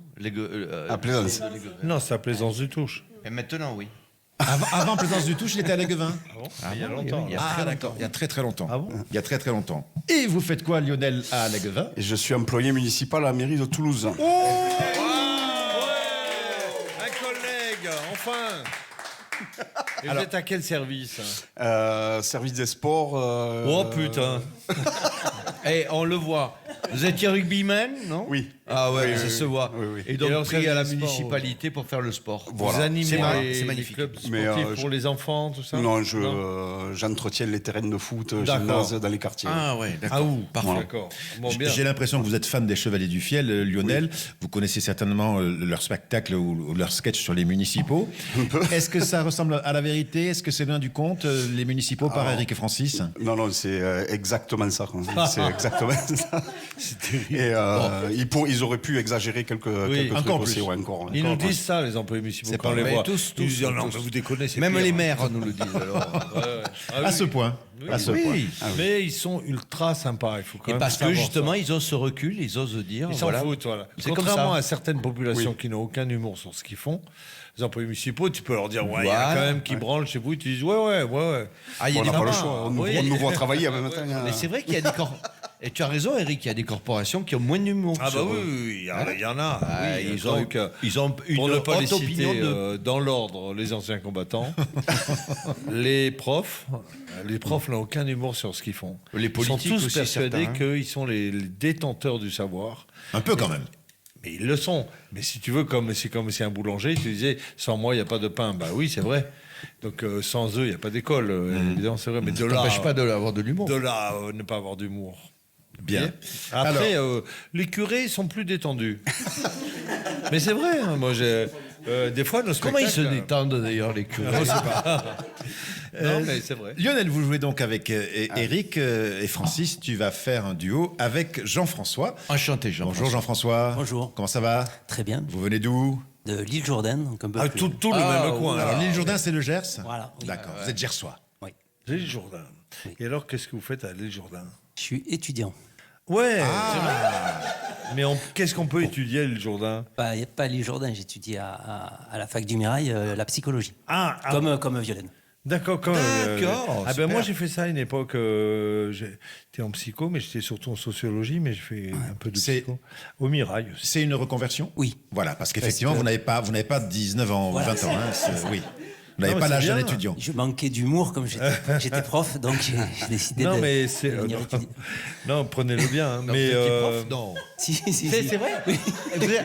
À Plaisance. Non, c'est à Plaisance du Touche. Et maintenant, oui. Avant Plaisance du Touche, il était à Léguevin. Il y a longtemps. il y a Ah, très d'accord. Il y a très très longtemps. Ah bon Il y a très très longtemps. Et vous faites quoi, Lionel, à Léguevin? Et je suis employé municipal à la mairie de Toulouse. Un collègue, enfin. Et vous êtes à quel service? Service des sports. Oh putain. Et on le voit. Vous étiez rugbyman, non? Oui. Ah ouais, Oui, ça oui, se voit. oui, oui. Et donc Et alors, pris à la service des sports, municipalité pour faire le sport. Voilà. Vous animez c'est les magnifique. clubs sportifs Mais, pour les enfants, tout ça? Non, j'entretiens les terrains de foot, D'accord. gymnase dans les quartiers. Ah ouais, d'accord. Ah où? Parfait. D'accord. Bon, bien. J'ai l'impression que vous êtes fan des Chevaliers du Fiel, Lionel. Vous connaissez certainement leur spectacle ou leur sketch sur les municipaux. Est-ce que ça ressemble à la vérité? Est-ce que c'est loin du compte, les municipaux par Eric et Francis? Non, c'est exactement ça. C'est exactement ça. Et ils auraient pu exagérer quelques trucs encore aussi. plus. Ouais, encore. Ils nous encore, disent ça, les employés municipaux, C'est quand on pas les vrai. voit. Tous, Ils disent, tous, non, tous. mais vous déconnez, c'est Même pire. les maires nous le disent alors. Ouais, ouais. Ah À oui. ce point. À ce point. Oui. Mais ils sont ultra sympas, il faut quand Et même parce que savoir justement, ça. ils ont ce recul, ils osent dire. Ils s'en voilà. foutent, voilà. C'est comme Contrairement ça. à certaines populations Oui. qui n'ont aucun humour sur ce qu'ils font, les employés municipaux, tu peux leur dire, ouais, il y a Voilà. quand même qui branlent chez vous, et tu dis, ouais. Ah, il y a On des n'a pas le papas, choix. On oui. nous voit travailler en même temps. Mais c'est vrai qu'il y a des Et tu as raison, Eric, il y a des corporations qui ont moins d'humour. Ah bah sur oui, eux. oui, il y en a. Ah, Oui, ils ont donc, une pour ne pas les haute citer opinion de. dans l'ordre, les anciens combattants, les profs n'ont aucun humour sur ce qu'ils font. Les politiques ils sont tous aussi, persuadés certains, hein. qu'ils sont les détenteurs du savoir. Un peu quand même. Mais ils le sont. Mais si tu veux, comme si un boulanger, tu disais, sans moi, il n'y a pas de pain. Bah oui, c'est vrai. Donc sans eux, il n'y a pas d'école. Évidemment, c'est vrai. Mais de là, T'empêche pas d'avoir de l'humour. de là à ne pas avoir d'humour. Bien. Après, les curés sont plus détendus. Mais c'est vrai, hein, moi, des fois, nos Comment ils se spectacles- détendent d'ailleurs, les curés? Je sais pas. Non, mais c'est vrai. Lionel, vous jouez donc avec Eric et Francis. Tu vas faire un duo avec Jean-François. Enchanté, Jean. Bonjour Jean-François. Bonjour. Comment ça va? Très bien. Vous venez d'où? De l'île Jourdain, donc un peu Ah, plus. tout le même coin. Alors l'île Jourdain, c'est le Gers? Voilà, oui. D'accord, vous êtes gersois. Oui. L'île Jourdain. Et alors, qu'est-ce que vous faites à l'île Jourdain? Je suis étudiant. Ouais, c'est vrai. Mais qu'est-ce qu'on peut étudier à l'île Jourdain? Pas à l'île Jourdain, j'étudie à la fac du Mirail la psychologie. Comme Violaine. D'accord, D'accord, Ah ben super. moi j'ai fait ça à une époque. J'étais en psycho, mais j'étais surtout en sociologie, mais j'ai fait un peu de C'est- psycho. Au Mirail aussi. C'est une reconversion? Oui. Voilà, parce qu'effectivement, vous n'avez pas 19 ans ou Voilà. 20 ans. Hein, oui. Vous n'avez Non, pas mais l'âge c'est d'un bien. étudiant. Je manquais d'humour comme j'étais prof, donc j'ai décidé Non, de mais c'est. de venir étudier. non, prenez-le bien. hein, Mais mais vous étiez prof? Non. Si. C'est vrai.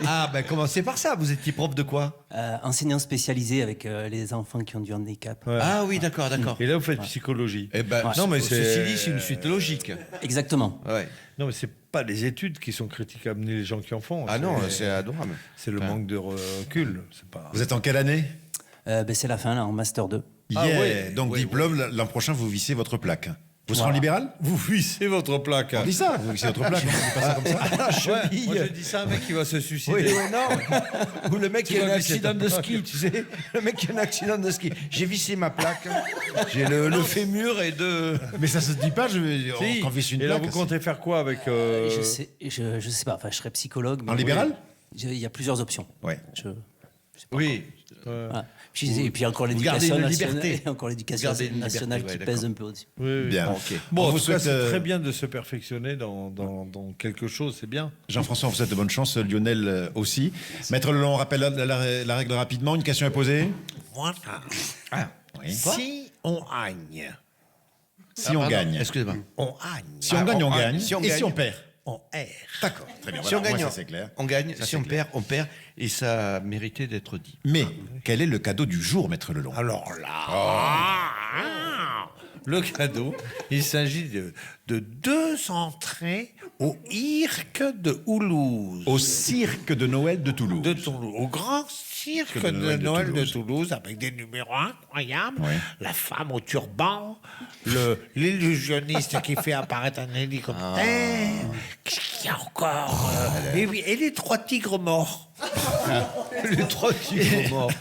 Ah, ben commencez par ça. Vous étiez prof de quoi? Enseignant spécialisé avec les enfants qui ont du handicap. Ouais. Ah oui, d'accord, d'accord. Et là, vous faites psychologie. Eh ben, Non, mais c'est- ceci dit, c'est une suite logique. Exactement. Ouais. Non, mais c'est pas les études qui sont critiquables, ni les gens qui en font. Ah non, c'est adorable. C'est le manque de recul. C'est pas. Vous êtes en quelle année? C'est la fin, là, en Master 2. Ah Yeah. ouais. Donc Ouais, diplôme, l'an prochain, vous vissez votre plaque. Vous serez en Voilà. libéral? Vous vissez votre plaque. On dit ça, vous vissez votre plaque. On dit pas ça comme ça. Ouais, moi, je dis ça à un mec qui va se suicider. Oui, oui, non. Ou le mec qui a un vas accident visser de ta ski, tu sais. Le mec qui a un accident de ski. J'ai vissé ma plaque. J'ai le fémur et deux. Mais ça se dit pas, Si. qu'on visse une Et là, plaque. vous comptez faire quoi avec. Je sais pas, enfin, je serais psychologue. mais En libéral? Il y a plusieurs options. Ouais. Oui. Voilà. Et puis encore vous gardez l'éducation une nationale, liberté. et encore l'éducation Vous gardez une nationale liberté, qui ouais, pèse un peu au-dessus. Oui, oui. Bien. Ok. On Bon, en vous tout cas, souhaite, c'est très bien de se perfectionner dans quelque chose, c'est bien. Jean-François, on vous souhaite de bonne chance, Lionel aussi. Maître Lelon, on rappelle la règle rapidement. Une question à poser. Voilà. Oui. Si on gagne, Si on gagne. Excusez-moi. on gagne. Si on gagne, on gagne. si on Et gagne. si on perd? On erre. D'accord, très bien. Si Voilà, on gagne, moi, ça, c'est clair. on gagne. Ça, Si c'est on clair. perd, on perd. Et ça a mérité d'être dit. Mais quel est le cadeau du jour, Maître Lelon? Alors là, le cadeau, il s'agit de 2 entrées au Cirque de Toulouse. Au cirque de Noël de Toulouse. Au grand cirque de Noël de Toulouse, avec des numéros incroyables. Ouais. La femme au turban, l'illusionniste qui fait apparaître un hélicoptère. Qu'est-ce qu'il y a encore et, oui, et les 3 tigres morts. Les 3 tigres morts.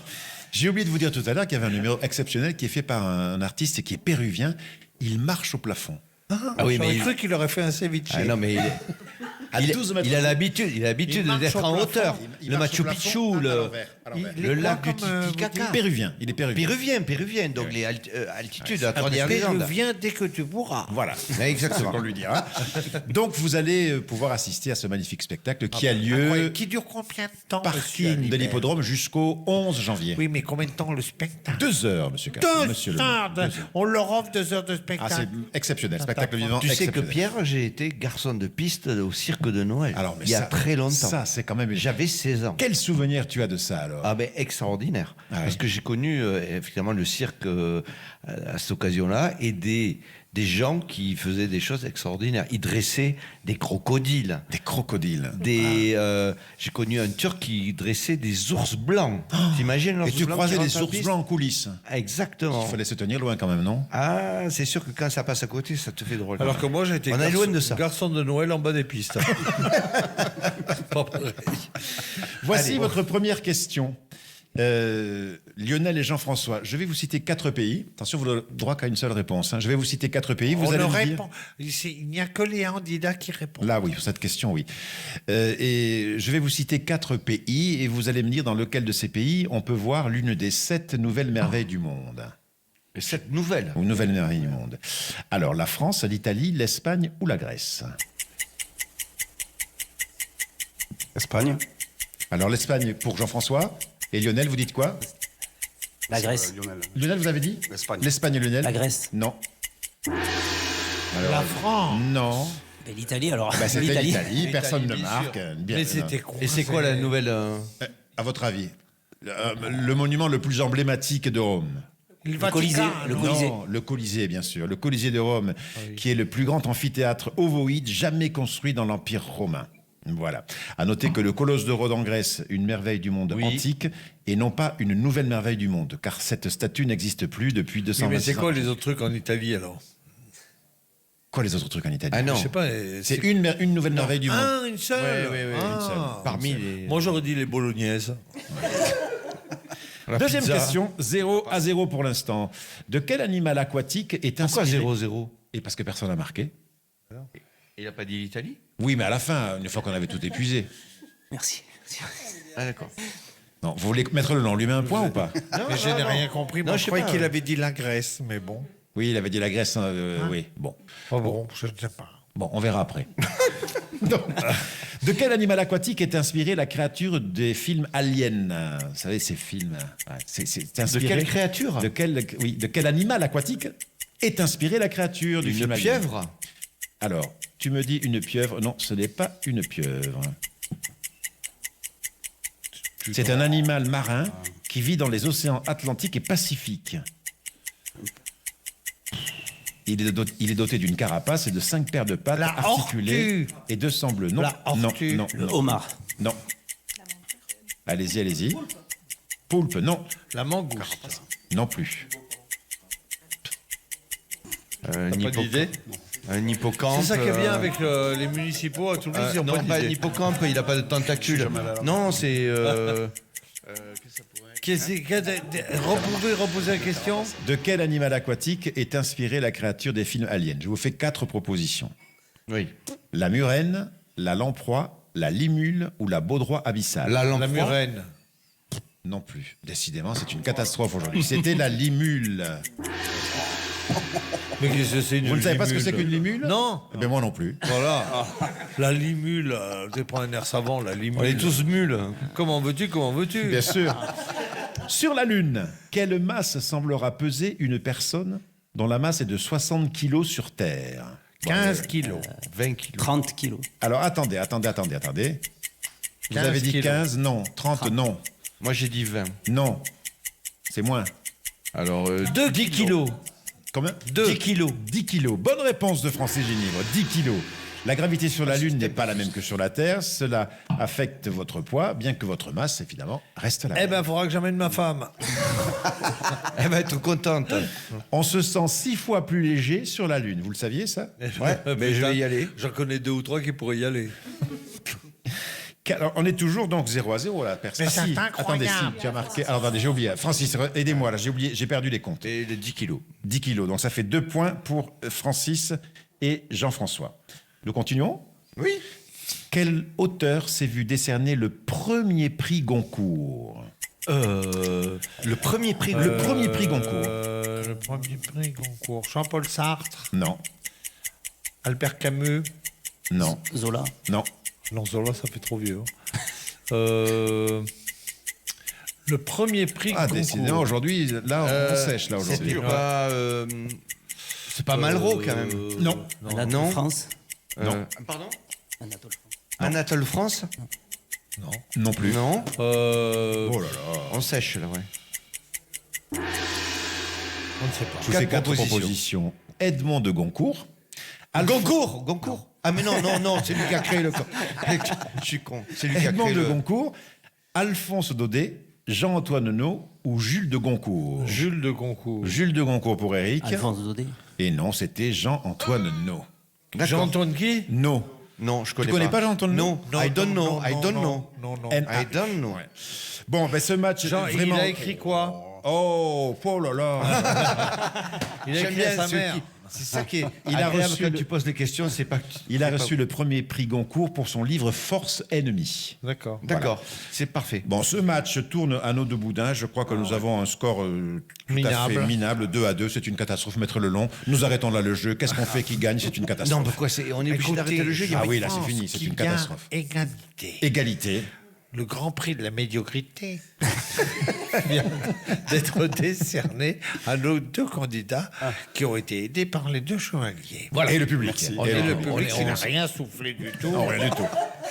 J'ai oublié de vous dire tout à l'heure qu'il y avait un numéro exceptionnel qui est fait par un artiste qui est péruvien. Il marche au plafond. Ah oui, J'aurais mais cru qu'il aurait fait un ceviche. Ah non, mais il est. À 12 mètres. Il a l'habitude d'être en hauteur. Il Le marche Machu au plafond, Picchu, à l'envers. le lac du Titicaca. Péruvien. Il est Péruvien. Donc les altitudes à Cordillère des Andes. Péruvien dès que tu pourras. Voilà. Exactement. C'est ce qu'on lui dira. Donc vous allez pouvoir assister à ce magnifique spectacle qui a lieu Qui dure combien de temps, monsieur parking de Alibert l'hippodrome jusqu'au 11 janvier. Oui, mais combien de temps le spectacle? 2 heures, monsieur Caron. Monsieur le maire. 2 heures. On leur offre 2 heures de Ah, spectacle. c'est exceptionnel. Spectacle vivant. Tu sais que exceptionnel. Pierre, j'ai été garçon de piste au cirque de Noël. Alors, mais il y a ça, très longtemps. Ça, c'est quand même. J'avais 16 ans. Quel souvenir tu as de ça alors? Ah ben extraordinaire. Ah Parce oui. que j'ai connu effectivement le cirque à cette occasion-là et des gens qui faisaient des choses extraordinaires. Ils dressaient des crocodiles. Des crocodiles. J'ai connu un Turc qui dressait des ours blancs. T'imagines l'ours Et tu blanc croisais qui des rentre en ours piste? blancs en coulisses. Exactement. Il fallait se tenir loin quand même, non? Ah, c'est sûr que quand ça passe à côté, ça te fait drôle. Alors que moi, j'ai été On est loin de ça. garçon de Noël en bas des pistes. Pas pareil. Voici Allez, votre première question. Lionel et Jean-François, je vais vous citer 4 pays. Attention, vous n'aurez droit qu'à une seule réponse. Hein. Je vais vous citer 4 pays. Vous On allez ne me dire... répond. Il n'y a que les candidats qui répondent. Là, oui, pour cette question, oui. Et je vais vous citer 4 pays et vous allez me dire dans lequel de ces pays on peut voir l'une des 7 nouvelles merveilles du monde. Cette nouvelle. Ou nouvelles merveilles du monde. Alors, la France, l'Italie, l'Espagne ou la Grèce? Espagne. Alors, l'Espagne pour Jean-François. Et Lionel, vous dites quoi? La Grèce. Lionel. Lionel, vous avez dit? L'Espagne. L'Espagne, Lionel? La Grèce. Non. La France. Non. Et l'Italie, alors. Bah, c'était L'Italie. l'Italie, personne ne bien marque. sûr. Bien, Mais c'était con. Et c'est quoi la nouvelle À votre avis, le monument le plus emblématique de Rome? Le Colisée, Vatican. le non Colisée. Non, le Colisée, bien sûr. Le Colisée de Rome, qui est le plus grand amphithéâtre ovoïde jamais construit dans l'Empire romain. Voilà. À noter que le colosse de Rhodes en Grèce, une merveille du monde antique, et non pas une nouvelle merveille du monde, car cette statue n'existe plus depuis Oui, 226 mais c'est ans. quoi les autres trucs en Italie alors? Quoi les autres trucs en Italie? Ah non. Je sais pas. C'est une nouvelle merveille du monde. Ah, une seule. Oui, Ah. une seule. Parmi les. Moi, j'aurais dit les bolognaises. La Deuxième pizza. question, 0-0 pour l'instant. De quel animal aquatique est Pourquoi inspiré... 0-0? Et parce que personne n'a marqué. Il n'a pas dit l'Italie? Oui, mais à la fin, une fois qu'on avait tout épuisé. Merci. Ah d'accord. Non, vous voulez mettre le nom, on lui met un point ou pas? Mais je n'ai rien compris. Moi, Non, je je sais croyais pas. qu'il avait dit la Grèce, mais bon. Oui, il avait dit la Grèce, oui. Bon. Oh bon, je ne sais pas. Bon, on verra après. Donc, de quel animal aquatique est inspirée la créature des films Aliens? Vous savez, ces films. Ouais, c'est inspiré. De quelle créature? de quel animal aquatique est inspirée la créature du Une film Alien? pieuvre? Alors, tu me dis une pieuvre. Non, ce n'est pas une pieuvre. C'est un animal marin qui vit dans les océans Atlantique et Pacifique. Il est doté d'une carapace et de 5 paires de pattes La articulées ortue. et de sangs bleus. Non, La non, ortue. non, Le non, homard. non. Allez-y, allez-y. Poulpe, non, La mangouste. non plus. Un T'as pas d'idée? Un hippocampe. C'est ça qui est bien avec les municipaux à Toulouse. ils ont non, pas pas un d'idée. hippocampe, il n'a pas de tentacules. Non, c'est. Reposer la question. De quel animal aquatique est inspirée la créature des films Aliens? Je vous fais 4 propositions. Oui. La murène, la lamproie, la limule ou la baudroie abyssale? La lamproie. La murène. Non plus. Décidément, c'est une catastrophe aujourd'hui. C'était la limule. Mais qu'est-ce que c'est une Vous ne savez pas ce que limule c'est qu'une limule? Non. Eh ben moi non plus. Voilà. La limule. Tu prends un air savant, la limule. On est tous mules. Comment veux-tu? Comment veux-tu? Bien sûr. Sur la Lune, quelle masse semblera peser une personne dont la masse est de 60 kilos sur Terre? 15 kilos. 20 kilos. 30 kilos. Alors attendez. Vous 15 avez dit kilos. 15? Non. 30? Non. Moi, j'ai dit 20. Non. C'est moins. Alors, 10 kilos. Combien? 10 kilos. 10 kilos. Bonne réponse de Francis Ginivre. 10 kilos. La gravité sur la Lune n'est pas la même que sur la Terre. Cela affecte votre poids, bien que votre masse, évidemment, reste la même. Eh ben, faudra que j'amène ma femme. Elle va être contente. On se sent 6 fois plus léger sur la Lune. Vous le saviez, ça? Ouais, mais je vais y aller. J'en connais 2 ou 3 qui pourraient y aller. Alors, on est toujours donc 0-0 là. Mais c'est incroyable. Attendez, si, tu as marqué. Alors, attendez, j'ai oublié. Francis, aidez-moi là, j'ai perdu les comptes. Et les 10 kilos. 10 kilos. Donc, ça fait 2 points pour Francis et Jean-François. Nous continuons? Oui. Quel auteur s'est vu décerner le premier prix Goncourt? Le premier prix Le premier prix Goncourt. Le premier prix Goncourt. Jean-Paul Sartre. Non, Albert Camus. non, Zola. non. Non, Zola, ça fait trop vieux. Le premier prix Ah, Goncourt. décidément, aujourd'hui, là, on sèche, là, aujourd'hui. C'est pas Malraux, quand même. Non. Anatole Non. France. Pardon Anatole France. Anatole France Non plus. Non. Oh là là. On sèche, là, ouais. On ne sait pas. Je vous fais 4 propositions. Edmond de Goncourt. Goncourt. Ah, mais non, c'est lui qui a créé le corps. Je suis con. C'est lui qui a Edmond créé de le... Goncourt, Alphonse Daudet, Jean-Antoine No ou Jules de Goncourt. Jules de Goncourt. Jules de Goncourt pour Eric. Alphonse Daudet. Et non, c'était Jean-Antoine No. Jean-Antoine qui? No. Non, je connais Tu connais pas Jean-Antoine No? Non, I don't know. Non. I don't know. Bon, ben ce match, Jean, vraiment... il a écrit quoi? Oh là là. Il a J'aime écrit à bien sa ceux mère. qui- C'est ça qui est Il a agréable reçu quand le- tu poses des questions, c'est pas... Il a c'est reçu pas- le premier prix Goncourt pour son livre Force Ennemie. D'accord. D'accord, c'est parfait. Bon, ce match tourne à nos deux boudins. Je crois que nous avons un score tout à fait minable, 2-2. C'est une catastrophe, Maître Lelon. Nous arrêtons là le jeu. Qu'est-ce qu'on fait qui gagne? C'est une catastrophe. Non, pourquoi on est obligé d'arrêter le jeu. Il y a Ah pas oui, de là, c'est France. fini. C'est Qui une gagne catastrophe. égalité. Égalité. Le grand prix de la médiocrité vient d'être décerné à nos deux candidats qui ont été aidés par les deux chevaliers. Voilà. Et le public. Et Et le public qui n'a rien soufflé du tout. Non, rien du tout.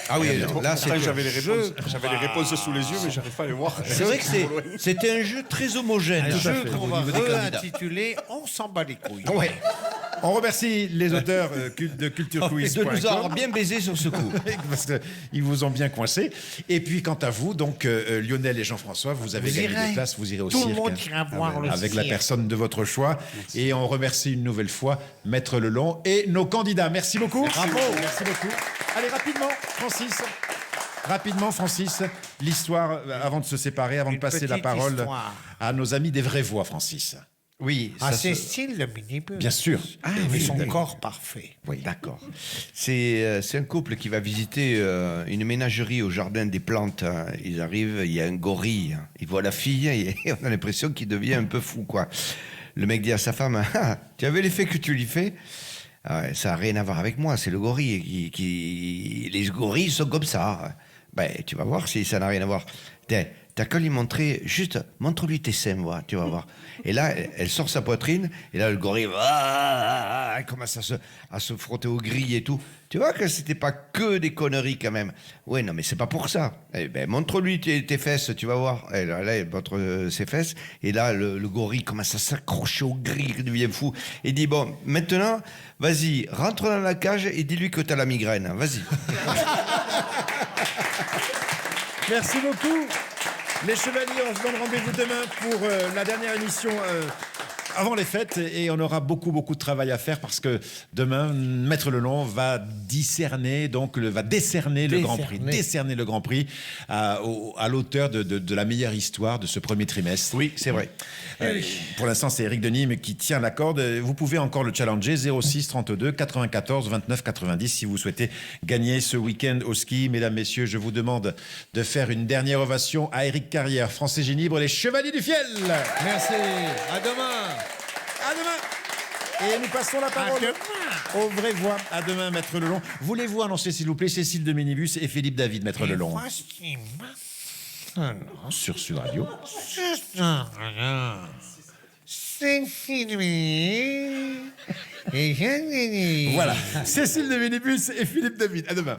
Ah oui, là, c'est... J'avais les réponses sous les yeux, mais j'arrive pas à les voir. C'est vrai que c'était un jeu très homogène. Un jeu Au qu'on va niveau des candidats. réintituler On s'en bat les couilles. Ouais. On remercie les auteurs de culturequiz.com. De nous avoir bien baisé sur ce coup. Parce qu'ils vous ont bien coincé. Et puis, quant à vous, donc, Lionel et Jean-François, vous avez Vous gagné irez. des places. Vous irez au Tout cirque. le monde ira voir le avec la cirque. personne de votre choix. Et on remercie une nouvelle fois Maître Lelon et nos candidats. Merci beaucoup. Bravo. Merci beaucoup. Allez, rapidement, Francis, l'histoire, avant de se séparer, avant de passer la petite parole histoire. à nos amis des vraies voix, Francis. Oui, À ça se- Cécile le minibus. Bien sûr. Et son corps parfait. Oui, d'accord. C'est un couple qui va visiter une ménagerie au jardin des plantes. Hein. Ils arrivent, il y a un gorille. Ils voient la fille et on a l'impression qu'il devient un peu fou, quoi. Le mec dit à sa femme, ah, tu avais l'effet que tu lui fais? Ah ouais, ça n'a rien à voir avec moi, c'est le gorille. Les gorilles sont comme ça. Ben, tu vas voir si ça n'a rien à voir. T'as qu'à lui montrer, juste, montre-lui tes seins, voilà, tu vas voir. Et là, elle sort sa poitrine, et là, le gorille elle commence à se frotter aux grilles et tout. Tu vois que c'était pas que des conneries quand même. Ouais, non, mais c'est pas pour ça. Eh ben, montre-lui tes fesses, tu vas voir. Et là, il montre ses fesses, et là, le gorille commence à s'accrocher aux grilles, il devient fou. Et dit, bon, maintenant, vas-y, rentre dans la cage et dis-lui que t'as la migraine. Vas-y. Merci beaucoup. Les Chevaliers, on se donne rendez-vous demain pour la dernière émission avant les fêtes et on aura beaucoup de travail à faire parce que demain, Maître Lelon va décerner le Grand Prix à l'auteur de la meilleure histoire de ce premier trimestre. Oui, c'est vrai. Pour l'instant, c'est Eric Denis mais qui tient la corde. Vous pouvez encore le challenger 06 32 94 29 90 si vous souhaitez gagner ce week-end au ski. Mesdames, messieurs, je vous demande de faire une dernière ovation à Éric Carrière, Français Ginibre, les Chevaliers du Fiel. Merci. À demain. À demain. Et nous passons la parole aux vraies voix. À demain, Maître Lelon. Voulez-vous annoncer, s'il vous plaît, Cécile de Minibus et Philippe David, Maître Lelon, Voici maintenant. sur Sud Radio. C'est fini. Et je Voilà, Cécile de Minibus et Philippe David. À demain.